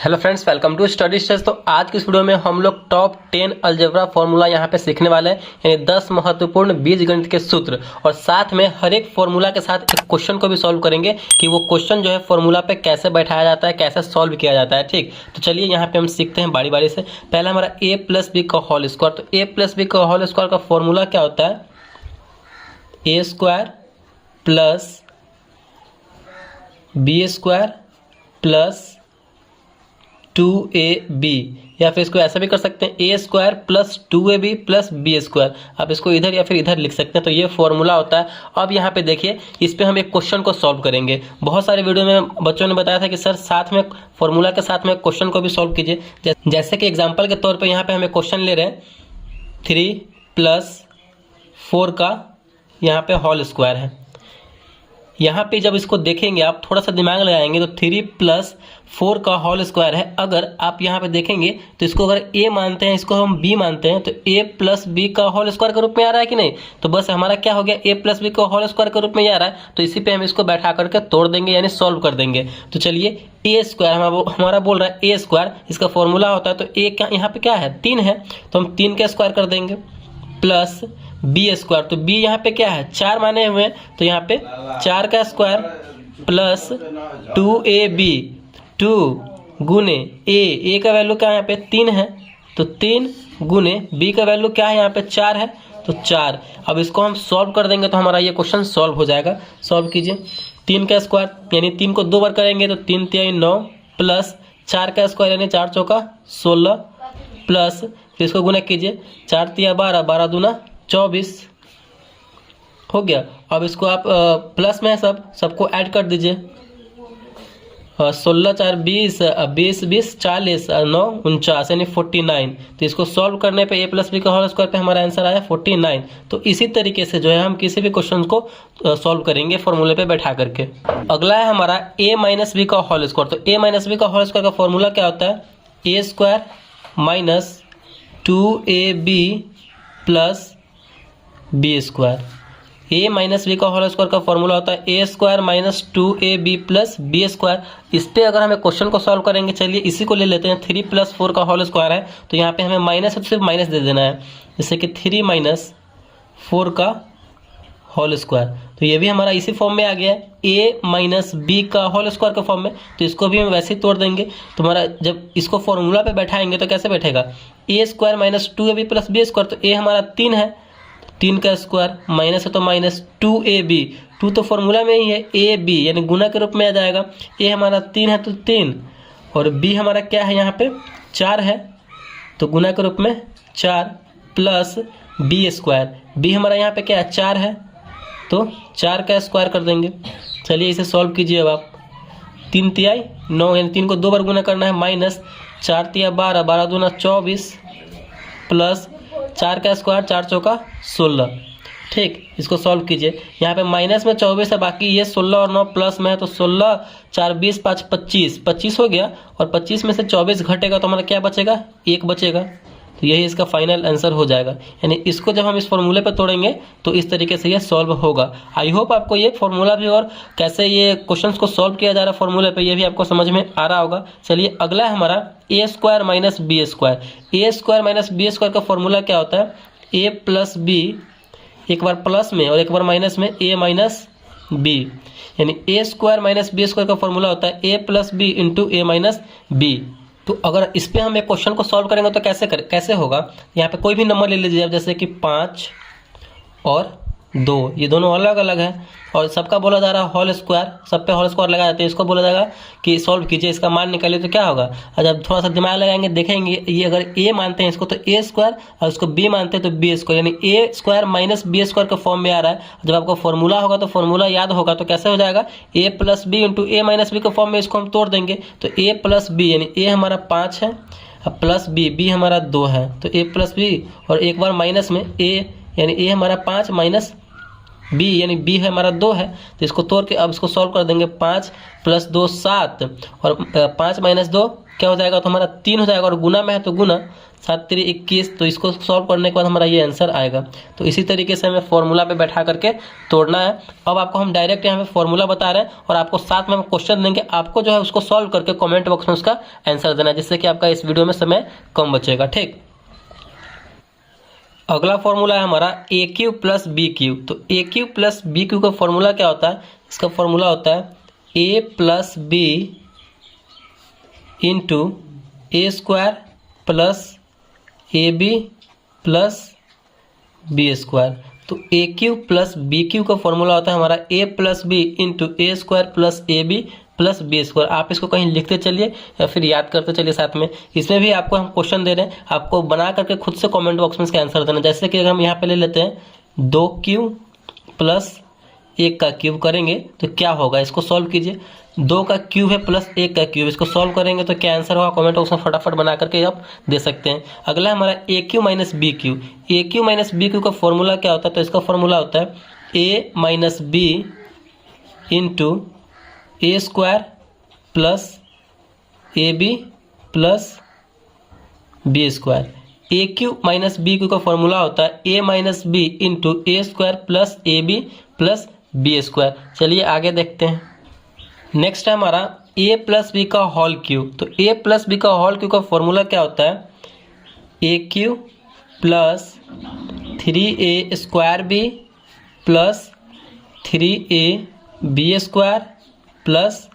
Hello friends, welcome to study stage. तो आज की इस वीडियो में हम लोग टॉप 10 अलजेब्रा फॉर्मूला यहाँ पे सीखने वाले हैं, यानी 10 महत्वपूर्ण बीजगणित के सूत्र, और साथ में हर एक फॉर्मूला के साथ एक क्वेश्चन को भी सॉल्व करेंगे कि वो क्वेश्चन जो है फॉर्मूला पे कैसे बैठाया जाता है, कैसे सॉल्व किया जाता है। ठीक, तो चलिए यहाँ पे हम सीखते हैं बारी बारी से। पहला हमारा ए प्लस बी का होल स्क्वायर। तो ए प्लस बी का होल स्क्वायर का फॉर्मूला क्या होता है? A square plus B square plus 2ab, या फिर इसको ऐसा भी कर सकते हैं A square plus 2ab plus B square. आप इसको इधर या फिर इधर लिख सकते हैं। तो ये फॉर्मूला होता है। अब यहाँ पे देखिए, इस पे हम एक क्वेश्चन को सॉल्व करेंगे। बहुत सारे वीडियो में बच्चों ने बताया था कि सर साथ में फॉर्मूला के साथ में क्वेश्चन को भी सॉल्व कीजिए। जैसे कि एग्जाम्पल के तौर पर यहाँ पे हमें क्वेश्चन ले रहे हैं 3 + 4 का यहाँ पे होल स्क्वायर है। यहाँ पे जब इसको देखेंगे, आप थोड़ा सा दिमाग लगाएंगे तो 3 + 4 का होल स्क्वायर है। अगर आप यहाँ पे देखेंगे तो इसको अगर a मानते हैं, इसको हम b मानते हैं, तो a + b का होल स्क्वायर के रूप में आ रहा है कि नहीं? तो बस हमारा क्या हो गया, a + b का होल स्क्वायर के रूप में आ रहा है। तो इसी पे हम इसको बैठा करके तोड़ देंगे, यानी सॉल्व कर देंगे। तो चलिए, a स्क्वायर हमारा बोल रहा है a स्क्वायर, इसका फॉर्मूला होता है। तो a क्या यहाँ पे क्या है? 3 है, तो हम 3 का स्क्वायर कर देंगे प्लस बी स्क्वायर। तो बी यहाँ पे क्या है? 4 माने हुए हैं, तो यहाँ पे 4 का स्क्वायर प्लस 2ab, 2 गुने ए का वैल्यू क्या है यहाँ पे? 3 है, तो 3 गुने बी का वैल्यू क्या है यहाँ पे? 4 है, तो 4। अब इसको हम सॉल्व कर देंगे तो हमारा ये क्वेश्चन सॉल्व हो जाएगा। सॉल्व कीजिए। 3 का स्क्वायर यानी 3 को 2 बार करेंगे तो 3 × 3 = 9 प्लस 4 का स्क्वायर यानी 4 × 4 = 16 प्लस, फिर इसको गुना कीजिए। 4 × 3 = 12, 12 × 2 = 24 हो गया। अब इसको आप प्लस में सबको ऐड कर दीजिए। 16 × 4 = 20, 20 × 20 = 40, 9 × 49 यानी 49। तो इसको सॉल्व करने पे a + b का होल स्क्वायर पे हमारा आंसर आया 49। तो इसी तरीके से जो है हम किसी भी क्वेश्चन को सॉल्व करेंगे फॉर्मूले पे बैठा करके। अगला है हमारा a - b का होल स्क्वायर। तो a - b का होल स्क्वायर का फॉर्मूला क्या होता है? a square minus 2ab plus B square. a - b का होल स्क्वायर का फॉर्मूला होता है a square minus 2ab plus B square. इस पे अगर हमें क्वेश्चन को सॉल्व करेंगे, चलिए इसी को ले लेते हैं। 3 + 4 का होल स्क्वायर है, तो यहाँ पे हमें माइनस है तो सिर्फ माइनस दे देना है, जैसे कि 3 - 4 का होल स्क्वायर। तो ये भी हमारा इसी फॉर्म में आ गया है, a - b का होल स्क्वायर के फॉर्म में। तो इसको भी हम वैसे ही तोड़ देंगे। तो हमारा जब इसको फॉर्मूला पे बैठाएंगे तो कैसे बैठेगा? a square minus 2ab plus B square. तो a हमारा 3 है, 3 का स्क्वायर माइनस है तो माइनस 2ab, 2 तो फॉर्मूला में ही है, ab यानी गुना के रूप में आ जाएगा। a हमारा 3 है तो 3, और b हमारा क्या है यहाँ पे? 4 है, तो गुना के रूप में 4 प्लस बी स्क्वायर। b हमारा यहाँ पे क्या है? 4 है, तो 4 का स्क्वायर कर देंगे। चलिए इसे सॉल्व कीजिए। अब आप 3 × 3 = 9, यानी 3 को 2 बार गुना करना है, माइनस 4 × 3 = 12, 12 × 2 = 24 प्लस 4 का स्क्वायर 4 × 4 = 16। ठीक, इसको सॉल्व कीजिए। यहाँ पे माइनस में 24 है, बाकी ये 16 और 9 प्लस में है, तो 16 × 4 = 20, 5 = 25, 25 हो गया। और 25 में से 24 घटेगा तो हमारा क्या बचेगा? 1 बचेगा। तो यही इसका फाइनल आंसर हो जाएगा। यानी इसको जब हम इस फॉर्मूले पर तोड़ेंगे तो इस तरीके से ये सॉल्व होगा। आई होप आपको ये फॉर्मूला भी और कैसे ये क्वेश्चंस को सॉल्व किया जा रहा है फॉर्मूले पे, ये भी आपको समझ में आ रहा होगा। चलिए अगला है हमारा a square minus b square. a square minus b square का फॉर्मूला क्या होता है? a + b, एक बार प्लस में और एक बार माइनस में, a - b, यानी a square minus b square का फॉर्मूला होता है a + b × a - b। तो अगर इस पे हम एक क्वेश्चन को सॉल्व करेंगे तो कैसे होगा? यहाँ पे कोई भी नंबर ले लीजिए आप, जैसे कि 5 और 2, ये दोनों अलग अलग है और सबका बोला जा रहा है होल स्क्वायर, सब पे होल स्क्वायर लगा जाते हैं। इसको बोला जाएगा कि सॉल्व कीजिए, इसका मान निकालिए। तो क्या होगा? जब थोड़ा सा दिमाग लगाएंगे देखेंगे, ये अगर a मानते हैं इसको तो a स्क्वायर, और इसको b मानते हैं तो b स्क्वायर, यानी a square minus b square के फॉर्म में आ रहा है। जब आपको फॉर्मूला होगा तो फॉर्मूला याद होगा तो कैसे हो जाएगा? a + b × a - b के फॉर्म में इसको हम तोड़ देंगे। तो a + b यानी a हमारा 5 है, अब प्लस b हमारा 2 है, तो a + b, और एक बार माइनस में a, यानी a हमारा 5 माइनस b यानी b है हमारा 2 है, तो इसको तोड़ के अब इसको सॉल्व कर देंगे। 5 + 2 7 और 5 - 2 क्या हो जाएगा, तो हमारा 3 हो जाएगा, और गुना में है तो गुना, 7 × 3 = 21। तो इसको सॉल्व करने के बाद हमारा ये आंसर आएगा। तो इसी तरीके से हमें फॉर्मूला पे बैठा करके तोड़ना है। अब आपको हम डायरेक्ट यहाँ पे फॉर्मूला बता रहे हैं और आपको साथ में हम क्वेश्चन देंगे, आपको जो है उसको सॉल्व करके कमेंट बॉक्स में उसका आंसर देना है, जिससे कि आपका इस वीडियो में समय कम बचेगा। ठीक, अगला फॉर्मूला है हमारा AQ + BQ। तो AQ + BQ का फॉर्मूला क्या होता है, इसका फॉर्मूला होता है A + B × A² + AB + B²। तो AQ + BQ का फॉर्मूला होता है हमारा A + B × A² + AB + B²। आप इसको कहीं लिखते चलिए या फिर याद करते चलिए साथ में। इसमें भी आपको हम क्वेश्चन दे रहे हैं, आपको बना करके खुद से कमेंट बॉक्स में इसका आंसर देना। जैसे कि अगर हम यहाँ पे ले लेते हैं 2Q + 1 का क्यूब करेंगे तो क्या होगा, इसको सॉल्व कीजिए। 2 का क्यूब है प्लस 1 का क्यूब, इसको सॉल्व करेंगे तो क्या आंसर होगा, कमेंट बॉक्स में फटाफट बना करके आप दे सकते हैं। अगला हमारा AQ - BQ। AQ - BQ का फॉर्मूला क्या होता है, तो इसका फॉर्मूला होता है A - B × A² + AB + B²। AQ - BQ का फॉर्मूला होता है A - B × A² + AB + B²। चलिए आगे देखते हैं। नेक्स्ट है हमारा A + B का होल क्यूब। तो A + B का होल क्यूब का फॉर्मूला क्या होता है, AQ + 3A² + 3AB² +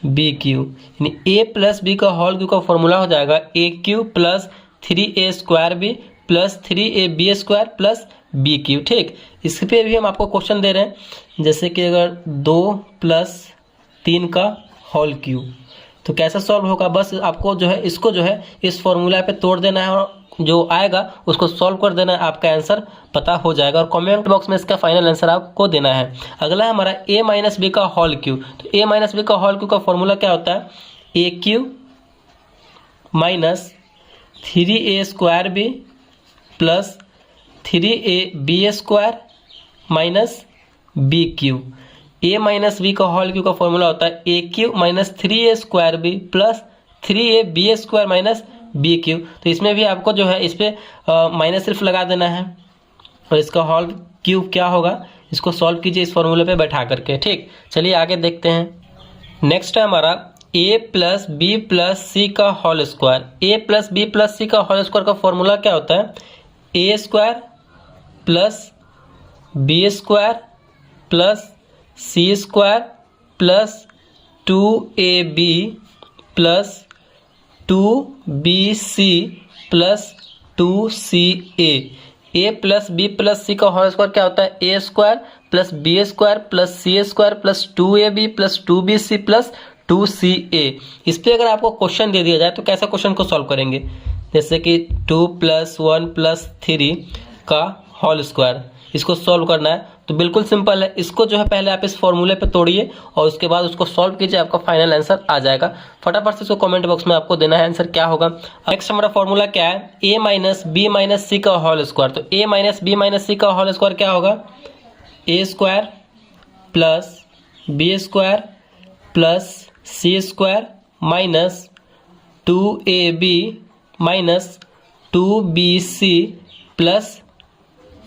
BQ। यानी A + B का होल क्यूब का फॉर्मूला हो जाएगा AQ + 3A² + 3AB² + BQ। ठीक, इस पे भी हम आपको क्वेश्चन दे रहे हैं, जैसे कि अगर 2 + 3 का होल क्यूब, तो कैसे सॉल्व होगा, बस आपको जो है इसको जो है इस फॉर्मूला पे तोड़ देना है और जो आएगा उसको सॉल्व कर देना है, आपका आंसर पता हो जाएगा और कमेंट बॉक्स में इसका फाइनल आंसर आपको देना है। अगला है हमारा A - B का होल क्यूब। तो A - B का होल क्यूब का फॉर्मूला क्या होता है, AQ - 3A² + 3AB² - BQ। A - B का होल क्यूब का फॉर्मूला होता है AQ - 3A² + 3AB² - BQ। तो इसमें भी आपको जो है इस पे माइनस सिर्फ लगा देना है और इसका होल क्यूब क्या होगा, इसको सॉल्व कीजिए इस फॉर्मूले पे बैठा करके। ठीक, चलिए आगे देखते हैं। नेक्स्ट है हमारा A + B + C का whole square. A + B + C का होल स्क्वायर का फॉर्मूला क्या होता है, A² + B² + C² + 2AB + 2BC + 2CA। A + B + C का होल स्क्वायर क्या होता है, A² + B² + C² + 2AB + 2BC + 2CA। इस पे अगर आपको क्वेश्चन दे दिया जाए तो कैसे क्वेश्चन को सॉल्व करेंगे, जैसे कि 2 + 1 + 3 का होल स्क्वायर, इसको सॉल्व करना है। तो बिल्कुल सिंपल है, इसको जो है पहले आप इस फॉर्मूले पे तोड़िए और उसके बाद उसको सॉल्व कीजिए, आपका फाइनल आंसर आ जाएगा। फटाफट से इसको कमेंट बॉक्स में आपको देना है आंसर क्या होगा। नेक्स्ट हमारा फॉर्मूला क्या है, A - B - C का होल स्क्वायर। तो A - B - C का होल स्क्वायर क्या होगा, A² + B² + C² - 2AB - 2BC +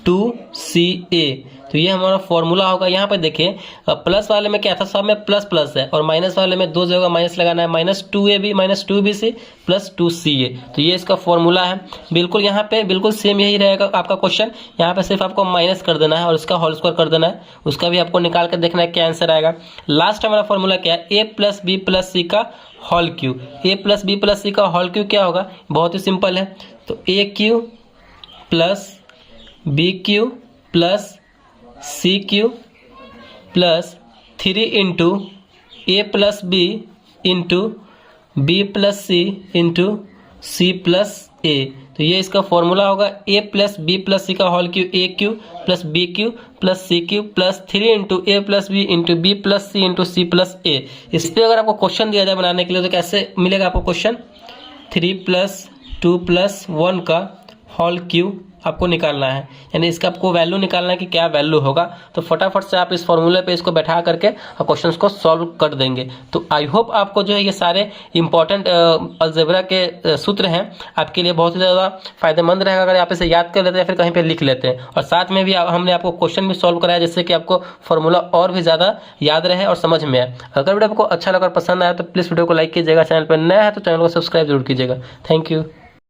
2CA। तो ये हमारा फॉर्मूला होगा। यहाँ पे देखिए प्लस वाले में क्या था, सब में प्लस प्लस है और माइनस वाले में दो जगह माइनस लगाना है, -2AB - 2BC + 2CA। तो ये इसका फॉर्मूला है। बिल्कुल यहाँ पे बिल्कुल सेम यही रहेगा आपका क्वेश्चन। यहाँ पे सिर्फ आपको माइनस कर देना है और इसका होल स्क्वायर कर देना है, उसका भी आपको निकाल कर देखना है क्या आंसर आएगा। लास्ट हमारा फॉर्मूला क्या है, A + B + C का whole cube. A + B + C का होल क्यूब क्या होगा, बहुत ही सिंपल है। तो AQ + BQ + CQ + 3 × A + B × B + C × C + A। तो ये इसका फॉर्मूला होगा A + B + C का whole cube, AQ + BQ + CQ + 3 × A + B × B + C × C + A। इस पर अगर आपको क्वेश्चन दिया जाए बनाने के लिए तो कैसे मिलेगा आपको क्वेश्चन, 3 + 2 + 1 का होल क्यूब आपको निकालना है, यानी इसका आपको वैल्यू निकालना है कि क्या वैल्यू होगा। तो फटाफट से आप इस फॉर्मूले पे इसको बैठा करके क्वेश्चंस को सॉल्व कर देंगे। तो आई होप आपको जो है ये सारे इंपॉर्टेंट अलजेब्रा के सूत्र हैं आपके लिए बहुत ही ज़्यादा फायदेमंद रहेगा अगर आप इसे याद कर लेते हैं या फिर कहीं पे लिख लेते हैं। और साथ में भी हमने आपको क्वेश्चन भी सॉल्व कराया जिससे कि आपको फॉर्मूला और भी ज़्यादा याद रहे और समझ में आए। अगर वीडियो आपको अच्छा लगा, पसंद आया तो प्लीज़ वीडियो को लाइक कीजिएगा, चैनल पर नया है तो चैनल को सब्सक्राइब जरूर कीजिएगा। Thank you.